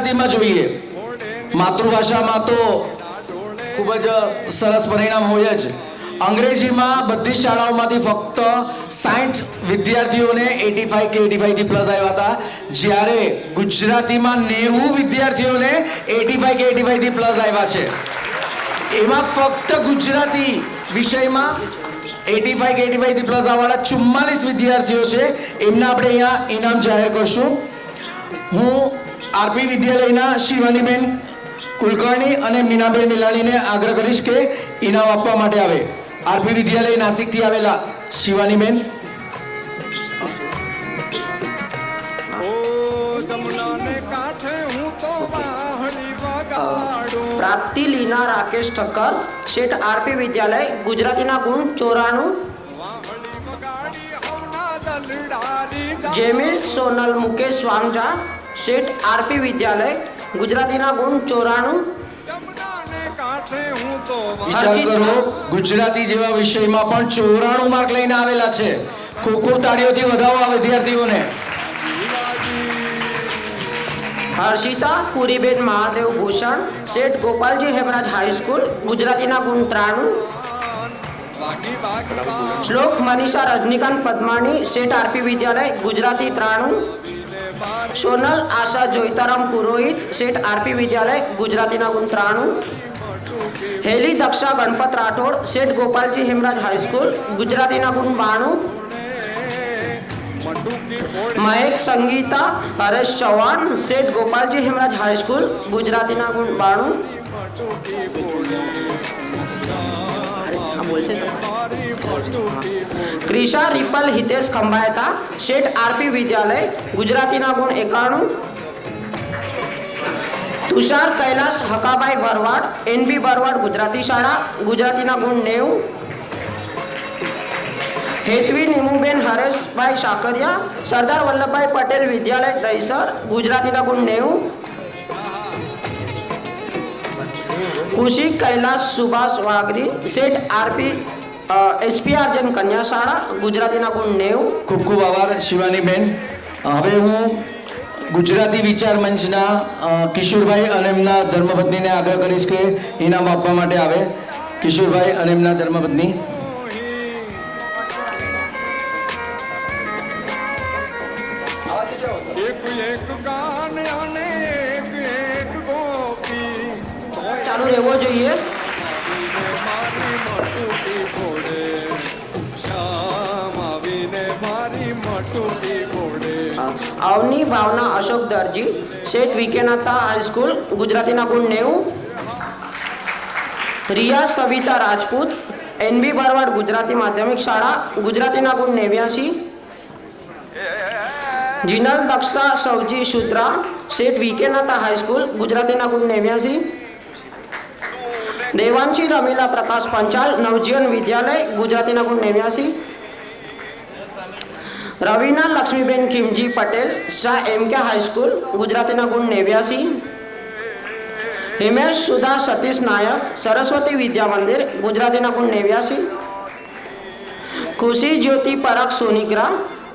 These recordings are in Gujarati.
ગુજરાતીમાં જોઈએ. માતૃભાષામાં તો ખૂબ જ સરસ પરિણામ હોય જ. અંગ્રેજીમાં બધી શાળાઓમાંથી ફક્ત 60 વિદ્યાર્થીઓને 85 કે 85 થી પ્લસ આવ્યા હતા, જ્યારે ગુજરાતીમાં 90 વિદ્યાર્થીઓને 85 કે 85 થી પ્લસ આવ્યા છે. એમાં ફક્ત ગુજરાતી વિષયમાં 85 કે 85 થી પ્લસ આવવાના 44 વિદ્યાર્થીઓ છે. એમના આપણે અહીંયા ઇનામ જાહેર કરશું. હું આરપી વિદ્યાલયના શિવાનીબેન કુલકર્ણી અને મીનાબેન મિલાણીને આગ્રહ કરીશ કે ઇનામ આપવા માટે આવે. આરપી વિદ્યાલય નાસિકથી આવેલા શિવાનીબેન. પ્રાપ્તિ લીના રાકેશ ઠક્કર, શેઠ આરપી વિદ્યાલય, ગુજરાતીના ગુણ 94. જેમિલ સોનલ મુકેશ વાંજા, શેઠ આરપી વિદ્યાલય, ગુજરાતીના ગુણ 94. વિચાર કરો, ગુજરાતી જેવા વિષયમાં પણ 94 માર્ક લઈને આવેલા છે. ખૂબ ખૂબ તાળીઓથી વધાવો આ વિદ્યાર્થીઓને. હર્ષિતા પુરીબેન મહાદેવ ભૂષણ, શેઠ ગોપાલજી હેમરાજ હાઈસ્કૂલ, ગુજરાતીના ગુણ 93. શ્લોક મનીષા રજનીકાંત પદ્માણી, શેઠ આરપી વિદ્યાલય, ગુજરાતી 93. સોનલ આશા જોઈતારામ પુરોહિત, શેઠ આરપી વિદ્યાલય, ગુજરાતીના ગુણ 93. હેલી દક્ષા ગણપત રાઠોડ, શેઠ ગોપાલજી હેમરાજ હાઈસ્કૂલ, ગુજરાતીના ગુણ 92. મહેક સંગીતા હરેશ ચૌહાણ, શેઠ ગોપાલજી હેમરાજ હાઈસ્કૂલ, ગુજરાતીના ગુણ 92. ક્રિશા રિપલ હિતેશ ખંભાયતા, શેઠ આરપી વિદ્યાલય, ગુજરાતીના ગુણ 91. તુષાર કૈલાસ હકાભાઈ ભરવાડ, એનબી ભરવાડ ગુજરાતી શાળા, ગુજરાતીના ગુણ 90. હેતવી નિમુબેન હરેશભાઈ સાકરિયા, સરદાર વલ્લભભાઈ પટેલ વિદ્યાલય દહીસર, ગુજરાતીના ગુણ 90. કુશિક કૈલાસ સુભાષ વાઘરી, શેઠ આરપી એસપીઆરજન કન્યા શાળા, ગુજરાતીના ગુણ 90. ખૂબ ખૂબ આભાર શિવાનીબેન. હવે હું ગુજરાતી વિચાર મંચના કિશોરભાઈ અને એમના ધર્મપત્નીને આગ્રહ કરીશ કે ઇનામ આપવા માટે આવે. કિશોરભાઈ અને એમના ધર્મપત્ની. ચાલુ રહેવો જોઈએ. અવની ભાવના અશોક દરજી, શેઠ વિકેનાથા હાઈસ્કૂલ, ગુજરાતીના ગુણ 90. રિયા સવિતા રાજપૂત, એનબી ભરવાડ ગુજરાતી માધ્યમિક શાળા, ગુજરાતીના ગુણ 89. જીનલ દક્ષા સૌજી શુદ્રા, શેઠ વિકેનાથા હાઈસ્કૂલ, ગુજરાતીના ગુણ 89. દેવાંશી રમીલા પ્રકાશ પંચાલ, નવજીવન વિદ્યાલય, ગુજરાતીના ગુણ 89. રવિના Laxmiben Khimji Patel, Shah M K high school, ગુજરાતીના ગુણ 89. હિમેશ સુધા સતીશ નાયક, સરસ્વતી વિદ્યા મંદિર, ગુજરાતીના ગુણ 89. ખુશી જ્યોતિ પરાગ સોનિગ્રા,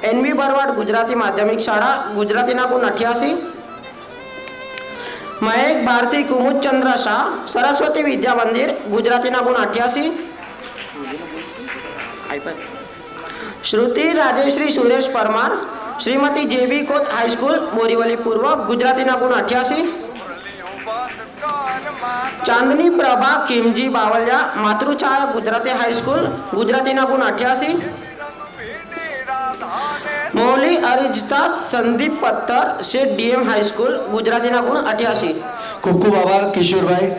એનબી ભરવાડ ગુજરાતી માધ્યમિક શાળા, ગુજરાતીના ગુણ 88. મહેક ભારતી કુમુદચંદ્ર શાહ, સરસ્વતી વિદ્યા મંદિર, ગુજરાતીના ગુણ 88. શ્રુતિ રાજેશ્રી સુરેશ પરમાર, શ્રીમતી જેબી કોત હાઈસ્કૂલ, બોરીવલી પૂર્વ, ગુજરાતીના ગુણ 88. ચાંદની પ્રભા કિમજી બાવલિયા, માતૃછાયા ગુજરાતી હાઈસ્કૂલ, ગુજરાતીના ગુણ 88. મૌલી અરિજતા સંદીપ પત્તર, શેઠ ડીએમ હાઈસ્કૂલ, ગુજરાતીના ગુણ 88. ખૂબ ખૂબ આભાર કિશોરભાઈ.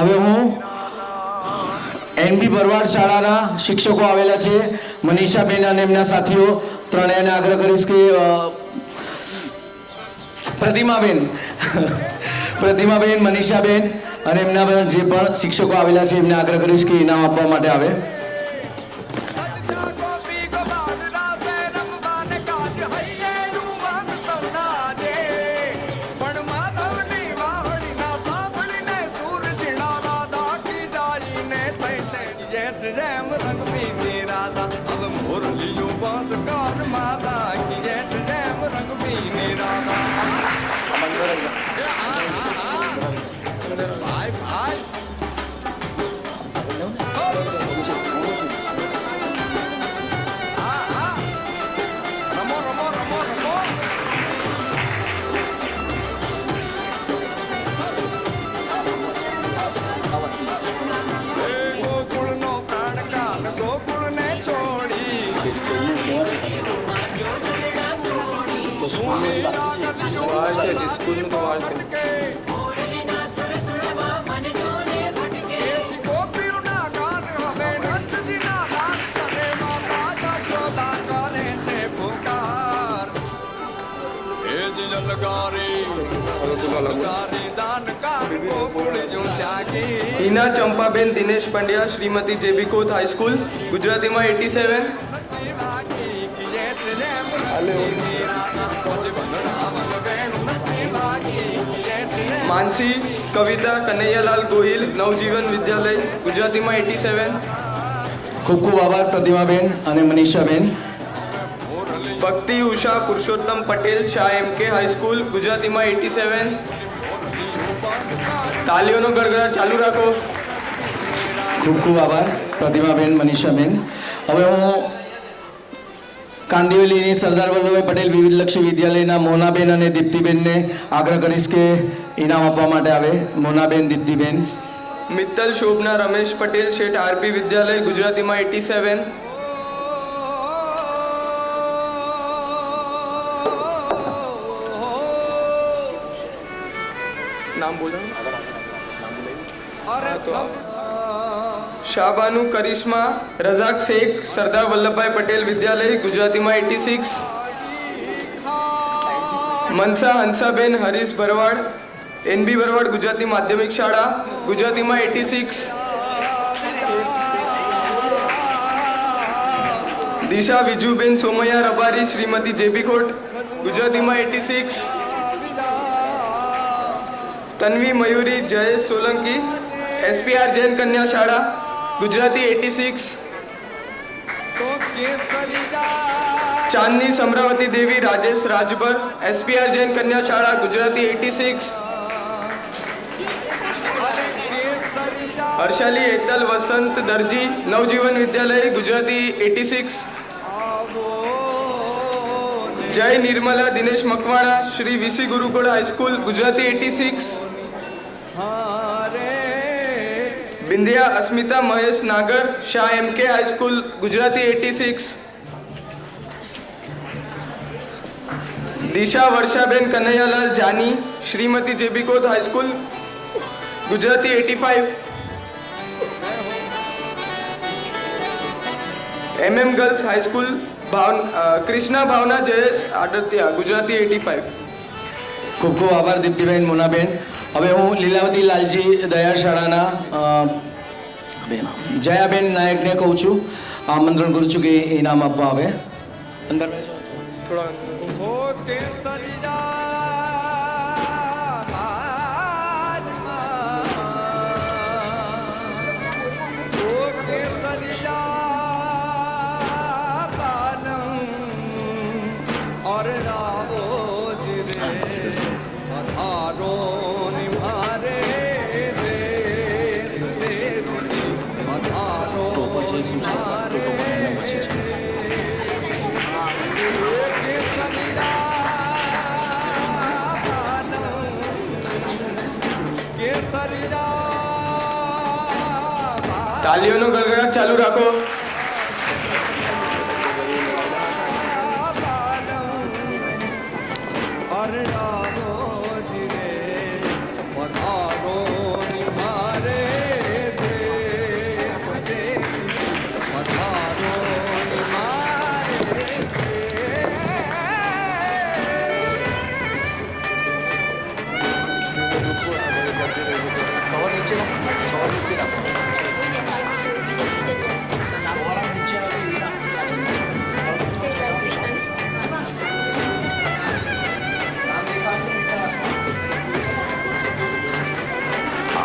હવે હું એનબી ભરવાડ શાળાના શિક્ષકો આવેલા છે, મનીષાબેન અને એમના સાથીઓ ત્રણેયને આગ્રહ કરીશ કે પ્રતિમાબેન, મનીષાબેન અને એમના જે પણ શિક્ષકો આવેલા છે એમને આગ્રહ કરીશ કે ઇનામ આપવા માટે આવે. રંગ વાસ છે સ્કૂલનું તો વાસ છે. હિના ચંપાબેન દિનેશ પંડ્યા શ્રીમતી જેબી કોત હાઈસ્કૂલ ગુજરાતીમાં 87. માનસી કવિતા કનૈયાલાલ ગોહિલ નવજીવન વિદ્યાલય ગુજરાતીમાં 87. ખૂબ ખૂબ આભાર પ્રતિમાબેન અને મનીષાબેન. ભક્તિ Usha Purushottam Patel Shah M K high school ગુજરાતીમાં 87. તાલીઓનો ગડગડાટ ચાલુ રાખો. ખૂબ ખૂબ આભાર પ્રતિમાબેન મનીષાબેન. હવે હું કાંદિવલીની સરદાર વલ્લભભાઈ પટેલ વિવિધલક્ષી વિદ્યાલયના મોનાબેન અને દીપ્તિબેનને આગ્રહ કરીશ કે ઇનામ આપવા માટે આવે. મોનાબેન, દીપ્તિબેન. મિત્તલ શોભના રમેશ પટેલ શેઠ આરપી વિદ્યાલય ગુજરાતીમાં 87. નામ બોલો. શાહબાનુ કરિશ્મા રઝાક શેખ સરદાર વલ્લભભાઈ પટેલ વિદ્યાલય ગુજરાતીમાં 86. મનસા હંસાબેન હરીશ ભરવાડ એનબી ભરવાડ ગુજરાતી માધ્યમિક શાળા ગુજરાતીમાં 86. દિશા વિજુબેન સોમૈયા રબારી શ્રીમતી જેબી કોટ ગુજરાતીમાં 86. તન્વી મયુરી જયેશ સોલંકી એસપીઆર જૈન કન્યા શાળા ગુજરાતી 86. ચાંદની સમરાવતી દેવી રાજેશ રાજભર એસપીઆર જૈન કન્યા શાળા ગુજરાતી 86. હર્ષાલી હેતલ વસંત દરજી નવજીવન વિદ્યાલય Gujarati 86. Jay Nirmala Dinesh Makwana Shri VC Gurukul high school Gujarati 86. Bindiya Asmita Mahesh Nagar Shah M K high school Gujarati 86. Disha Varshaben Kanaiyalal Jani Shrimati JB Kot high school Gujarati 85. MM girls high school Krishna Bhavna Jayesh Adatiya Gujarati 85. ખૂબ ખૂબ આભાર દીપ્તિબેન, મોનાબેન. હવે હું લીલાવતી લાલજી દયાળ શાળાના જયાબેન નાયકને કહું છું, આમંત્રણ કરું છું કે ઇનામ આપવા આવે. અંદર બેસો. તાલીઓનો ગડગડાટ ચાલુ રાખો.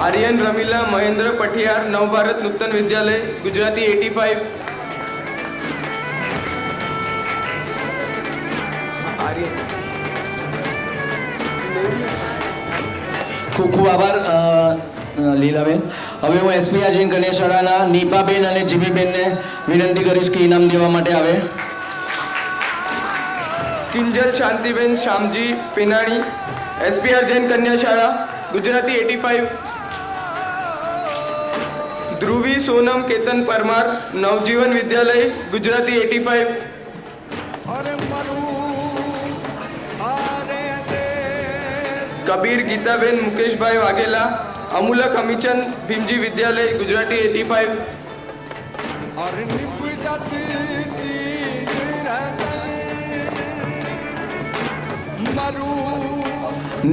આર્યન રમીલા મહેન્દ્ર પઠિયાર નવભારત નૂતન વિદ્યાલય ગુજરાતી 85. આર્યન ખૂબ ખૂબ આભાર લીલાબેન. હવે હું એસપીઆર જૈન કન્યા શાળાના નીપાબેન અને જીમીબેનને વિનંતી કરીશ કે ઇનામ દેવા માટે આવે. કિંજલ શાંતિબેન શામજી પેનાણી એસપીઆર જૈન કન્યા શાળા ગુજરાતી 85. ધ્રુવી સોનમ કેતન પરમાર નવજીવન વિદ્યાલય ગુજરાતી 85. કબીર ગીતાબેન મુકેશભાઈ વાઘેલા, અમૂલક અમીચંદ ભીમજી વિદ્યાલય ગુજરાતી 85.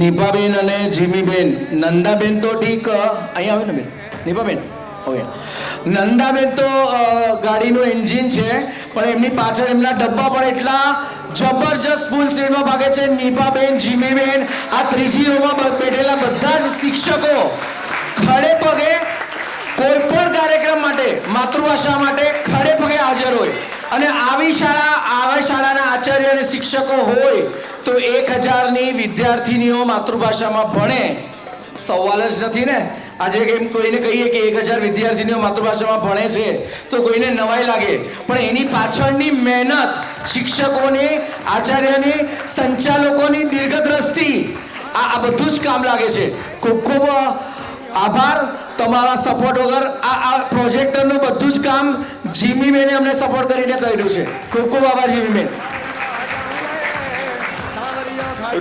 નિભાબેન અને જીમીબેન. નંદાબેન તો ઠીક અહીંયા આવે ને બેન નિભાબેન ઓકે. નંદાબેન તો ગાડીનું એન્જિન છે પણ એમની પાછળ એમના ડબ્બા પણ એટલા જબરજસ્ત ફૂલ સ્પીડમાં ભાગે છે. નિભાબેન, જીમીબેન, આ ત્રીજી રોમાં બેઠેલા બધા જ શિક્ષકો ખડે પગે કોઈ પણ કાર્યક્રમ માટે માતૃભાષા માટે ખડે પગે હાજર હોય અને આવા શાળાના આચાર્ય અને શિક્ષકો હોય તો 1000ની વિદ્યાર્થીનીઓ માતૃભાષામાં ભણે સવાલ જ નથી ને. આજે કેમ કોઈને કહીએ કે 1000 વિદ્યાર્થીનીઓ માતૃભાષામાં ભણે છે તો કોઈને નવાઈ લાગે પણ એની પાછળની મહેનત શિક્ષકોની, આચાર્યની, સંચાલકોની દીર્ઘદ્રષ્ટિ આ બધું જ કામ લાગે છે. ખૂબ ખૂબ આભાર. તમારા સપોર્ટ વગર આ પ્રોજેક્ટરનું બધું જ કામ જીમીબેને અમને સપોર્ટ કરીને કર્યું છે. ખૂબ ખૂબ આભાર જીમીબેન.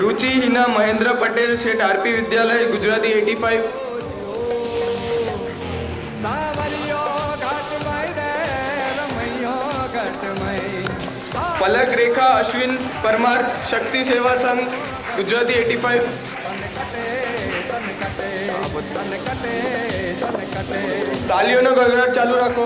रुचि हिना महेंद्र पटेल शेठ आरपी विद्यालय गुजराती 85. पलक रेखा अश्विन परमार शक्ति सेवा संघ गुजराती 85. तालियों नो गड़गड़ाट चालू रखो.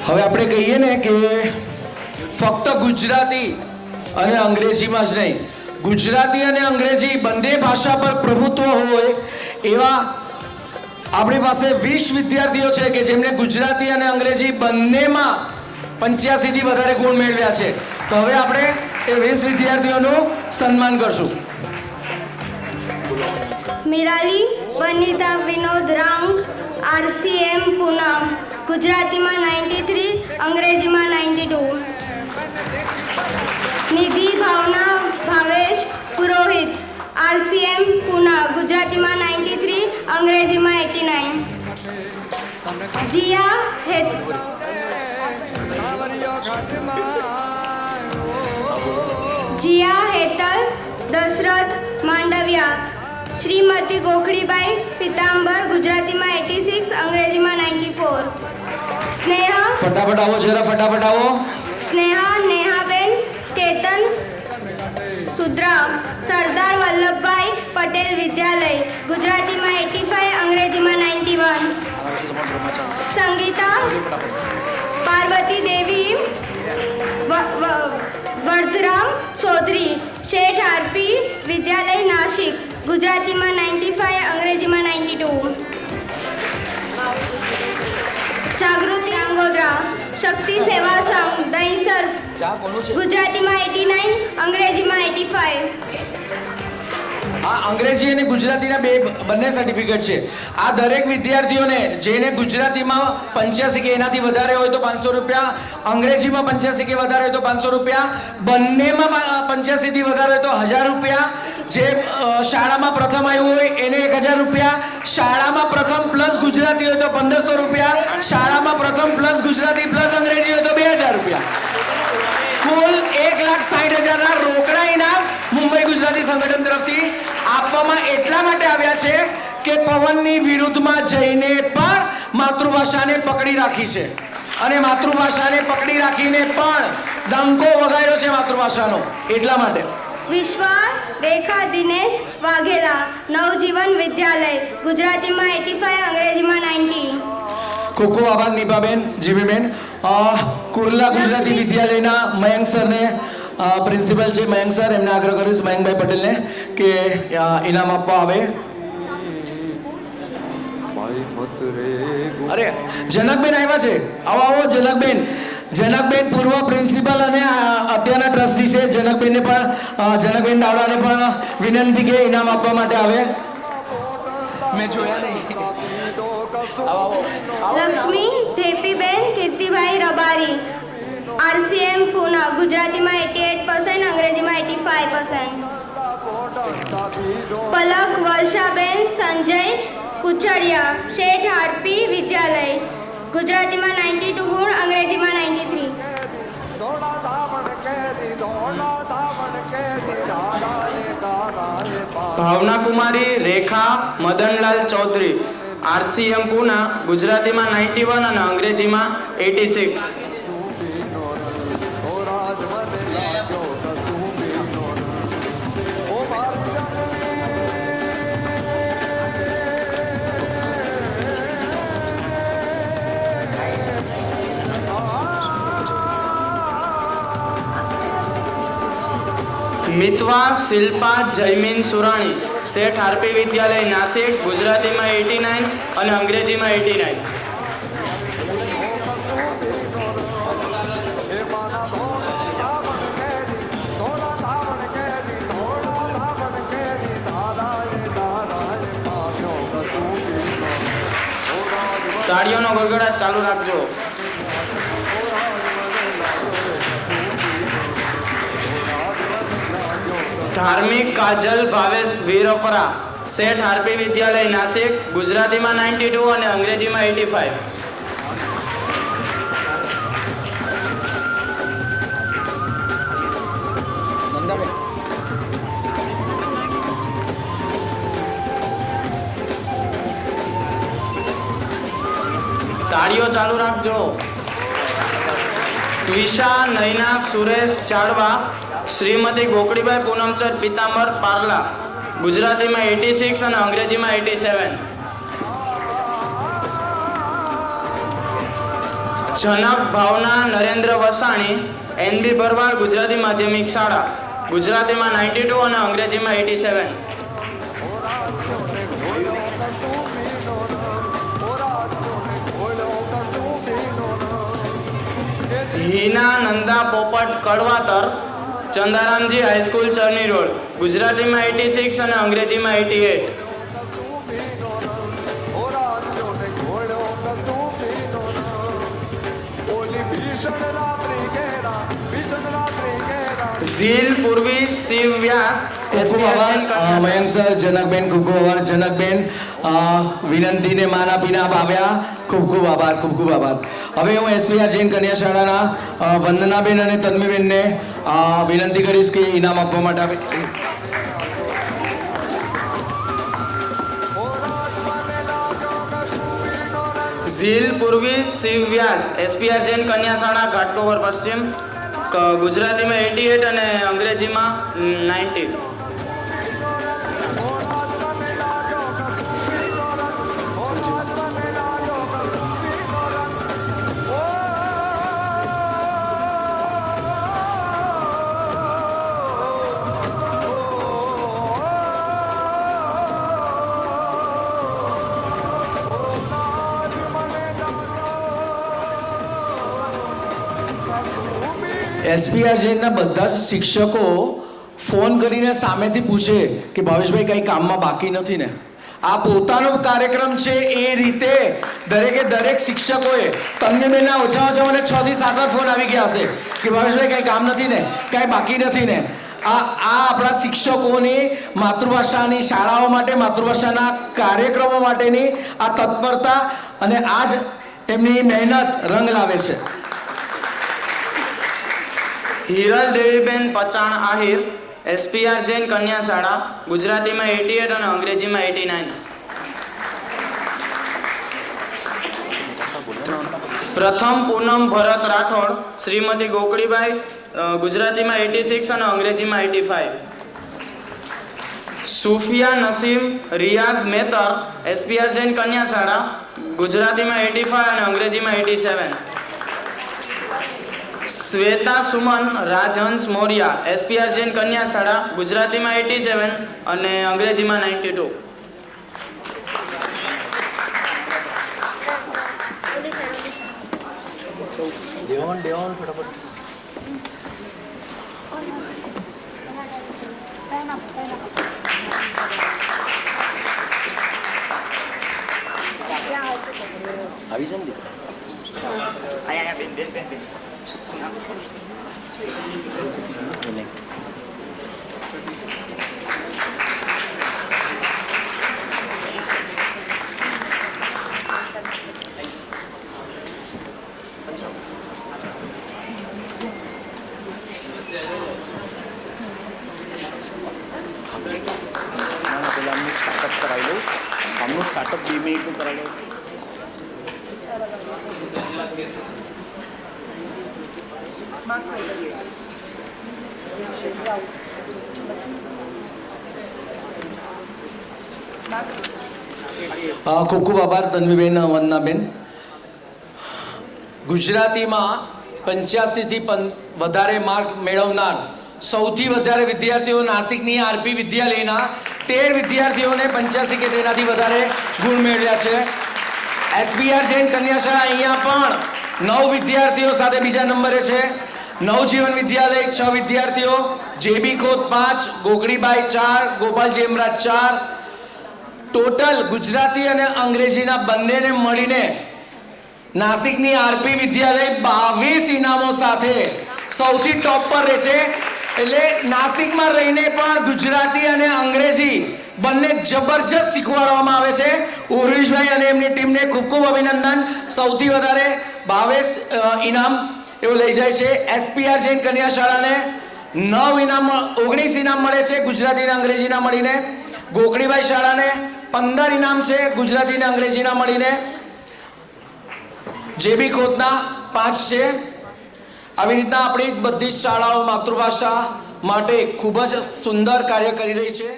હવે આપણે કહીએ ને કે ફક્ત ગુજરાતી અને અંગ્રેજીમાં જ નહીં, ગુજરાતી અને અંગ્રેજી બંને ભાષા પર પ્રભુત્વ હોય એવા આપણી પાસે 20 વિદ્યાર્થીઓ છે કે જેમણે ગુજરાતી અને અંગ્રેજી બંનેમાં 85 થી વધારે ગુણ મેળવ્યા છે. તો હવે આપણે એ 20 વિદ્યાર્થીઓનું સન્માન કરશું. મિરાલી વનિતા વિનોદ રાંગ, RCM પૂનમ, ગુજરાતીમાં 93, અંગ્રેજીમાં 92. નિધિ ભાવના ભાવેશ પુરોહિત, RCM પૂના, ગુજરાતીમાં 93, અંગ્રેજીમાં 89. જીયા હેતલ દશરથ માંડવિયા, શ્રીમતી ગોખડીબાઈ પિતાંબર, ગુજરાતીમાં 86, અંગ્રેજીમાં 94. સ્નેહા, ફટાફટ આવો જરા, ફટાફટ આવો. સ્નેહા નેહાબેન કેતન સુદ્રા, સરદાર વલ્લભભાઈ પટેલ વિદ્યાલય, ગુજરાતીમાં 85, અંગ્રેજીમાં 91. સંગીતા પાર્વતી દેવી વર્ધરામ ચૌધરી, શેઠ આરપી વિદ્યાલય નાસિક, ગુજરાતીમાં 95, અંગ્રેજીમાં 92. જાગૃતિ આંગોદરા, શક્તિ સેવા સંઘ દહીસર, ગુજરાતીમાં 89, અંગ્રેજીમાં 85. આ અંગ્રેજી અને ગુજરાતીના બંને સર્ટિફિકેટ છે. આ દરેક વિદ્યાર્થીઓને જેને ગુજરાતીમાં 85 કે એનાથી વધારે હોય તો 500 રૂપિયા, અંગ્રેજીમાં 85 કે વધારે હોય તો 500 રૂપિયા, બંનેમાં 85 થી વધારે હોય તો 1000 રૂપિયા, જે શાળામાં પ્રથમ આવ્યું હોય એને 1000 રૂપિયા, શાળામાં પ્રથમ પ્લસ ગુજરાતી હોય તો 1500 રૂપિયા, શાળામાં પ્રથમ પ્લસ ગુજરાતી પ્લસ અંગ્રેજી હોય તો 2000 રૂપિયા. કુલ 1,60,000 ના રોકડા ઇનામ મુંબઈ ગુજરાતી સંગઠન તરફથી આપવામાં એટલા માટે આવ્યા છે કે પવનની વિરુદ્ધમાં જઈને પણ માતૃભાષાને પકડી રાખી છે અને માતૃભાષાને પકડી રાખીને પણ ડંકો વગાડ્યો છે માતૃભાષાનો, એટલા માટે. વિશ્વા રેખા દિનેશ વાઘેલા, નવજીવન વિદ્યાલય, ગુજરાતીમાં 85, અંગ્રેજીમાં 90. ખૂબ ખૂબ આભાર નિભાબેન, જીવીબેન. કુર્લા ગુજરાતી વિદ્યાલયના મયંક સરને પ્રિન્સિપલ છે મયંક સર, એમને આગ્રહ કરીશ મયંકભાઈ પટેલને કે ઇનામ આપવા આવે. અરે જનકબેન આવ્યા છે, આવો આવો જનકબેન. જનકબેન પૂર્વ પ્રિન્સિપલ અને અત્યારના ટ્રસ્ટી છે. જનકબેનને પણ જનકબેન દાવડાને પણ વિનંતી કે ઇનામ આપવા માટે આવે. મેં જોયા નહીં. લક્ષ્મી ધેપીબેન કીર્તિભાઈ રબારી, RCM પૂના, ગુજરાતીમાં 88%, અંગ્રેજીમાં 85%. પલક વર્ષાબેન સંજય કુચડિયા, શેઠ આરપી વિદ્યાલય, ગુજરાતીમાં 92 ગુણ, અંગ્રેજીમાં 93. દોડા ધાવણ કેરી દોડા ધાવણ કેરી દાદાએ દાદાએ ભાવના કુમારી રેખા મદનલાલ ચૌધરી RCM પૂના ગુજરાતીમાં 91 અને અંગ્રેજીમાં 86. રાજ મને લાગ્યો કશું બીનો ઓ મિતવા શિલ્પા જયમીન સુરાણી શેઠ RP વિદ્યાલય નાસિક ગુજરાતીમાં 89 અને અંગ્રેજીમાં 89. તાળીઓનો ગડગડાટ ચાલુ રાખજો. ધાર્મિક કાજલ ભાવેશ વીરપરા શેઠ RP વિદ્યાલય નાસિક ગુજરાતીમાં 92 અને અંગ્રેજીમાં 85. તાળીઓ ચાલુ રાખજો. ટ્વિષા નયના સુરેશ ચાડવા શ્રીમતી ગોકળીબાઈ પૂનમચંદ પિતાંબર પાર્લા ગુજરાતીમાં 86 અને અંગ્રેજીમાં 87. જનક ભાવના નરેન્દ્ર વસાણી NB ભરવાડ ગુજરાતી માધ્યમિક શાળા ગુજરાતીમાં 92 અને અંગ્રેજીમાં 87. હિના નંદા પોપટ કડવાતર ચંદારામજી હાઈસ્કૂલ ચરની રોડ ગુજરાતીમાં 86 અને અંગ્રેજીમાં 88. ઝીલ પૂર્વી શિવ વ્યાસ ખૂબ ખૂબ આભાર મયંક સર, જનકબેન ખૂબ ખૂબ આભાર. જનકબેન વિનંતીને માન આપીને આપ આવ્યા. ખૂબ ખૂબ આભાર, ખૂબ ખૂબ આભાર. હવે હું SPR જૈન કન્યા શાળાના વંદનાબેન અને તન્વીબેનને વિનંતી કરીશ કે ઇનામ આપવા માટે આવે. ઝીલ પૂર્વી શિવ વ્યાસ SPR જૈન કન્યા શાળા ઘાટકોપર પશ્ચિમ ગુજરાતીમાં 88 અને અંગ્રેજીમાં 90. SPR જૈનના બધા જ શિક્ષકો ફોન કરીને સામેથી પૂછે કે ભાવેશભાઈ કંઈ કામમાં બાકી નથી ને. આ પોતાનો કાર્યક્રમ છે એ રીતે દરેક શિક્ષકોએ તન્વીબેનના ઓછામાં મને 6 થી 7 વાર ફોન આવી ગયા હશે કે ભાવેશભાઈ કંઈ કામ નથી ને, કાંઈ બાકી નથી ને. આ આપણા શિક્ષકોની માતૃભાષાની શાળાઓ માટે, માતૃભાષાના કાર્યક્રમો માટેની આ તત્પરતા અને આ જ એમની મહેનત રંગ લાવે છે. હિરલ દેવીબેન પચાણ આહિર SPR જૈન કન્યા શાળા ગુજરાતીમાં 88 અને અંગ્રેજીમાં 89. પ્રથમ પૂનમ ભરત રાઠોડ શ્રીમતી ગોકળીબાઈ ગુજરાતીમાં 86 અને અંગ્રેજીમાં 85. સુફિયા નસીમ રિયાઝ મેતર SPR જૈન કન્યા શાળા ગુજરાતીમાં 85 અને અંગ્રેજીમાં 87. શ્વેતા સુમન રાજહંસ મોરિયા SPR જૈન કન્યા શાળા ગુજરાતીમાં 87 અને અંગ્રેજીમાં 92. આવી છે ને ખૂબ ખૂબ આભાર તન્વીબેન, વંદનાબેન. ગુજરાતીમાં 85થી વધારે માર્ક મેળવનાર સૌથી વધારે વિદ્યાર્થીઓ નાસિકની આરપી વિદ્યાલયના 13 વિદ્યાર્થીઓને 85 કે તેનાથી વધારે ગુણ મેળવ્યા છે. એસપીઆર જૈન કન્યા શાળા અહીંયા પણ 9 વિદ્યાર્થીઓ સાથે બીજા નંબરે છે. નવજીવન વિદ્યાલય 6 વિદ્યાર્થીઓ, જેબી ખોદ 5, ગોગડીબાઈ 4, ગોપાલજી એમરાજ 4. ટોટલ ગુજરાતી અને અંગ્રેજીના બંનેને મળીને નાસિકની આરપી વિદ્યાલય 22 ઇનામો સાથે સૌથી ટોપ પર રહે છે. એટલે નાસિકમાં રહીને પણ ગુજરાતી અને અંગ્રેજી બંને જબરજસ્ત શીખવાડવામાં આવે છે. ઉર્વિશભાઈ અને એમની ટીમને ખૂબ ખૂબ અભિનંદન. સૌથી વધારે 22 ઇનામ એવો લઈ જાય છે. એસપીઆર જૈન કન્યા શાળાને 19 ઇનામ મળે છે ગુજરાતી અને અંગ્રેજીના મળીને. ગોકળીબાઈ શાળાને 15 ઇનામ છે ગુજરાતી અને અંગ્રેજીના મળીને. જેબી ખોદના 5 છે. આવી રીતના આપણી બધી જ શાળાઓ માતૃભાષા માટે ખૂબ જ સુંદર કાર્ય કરી રહી છે.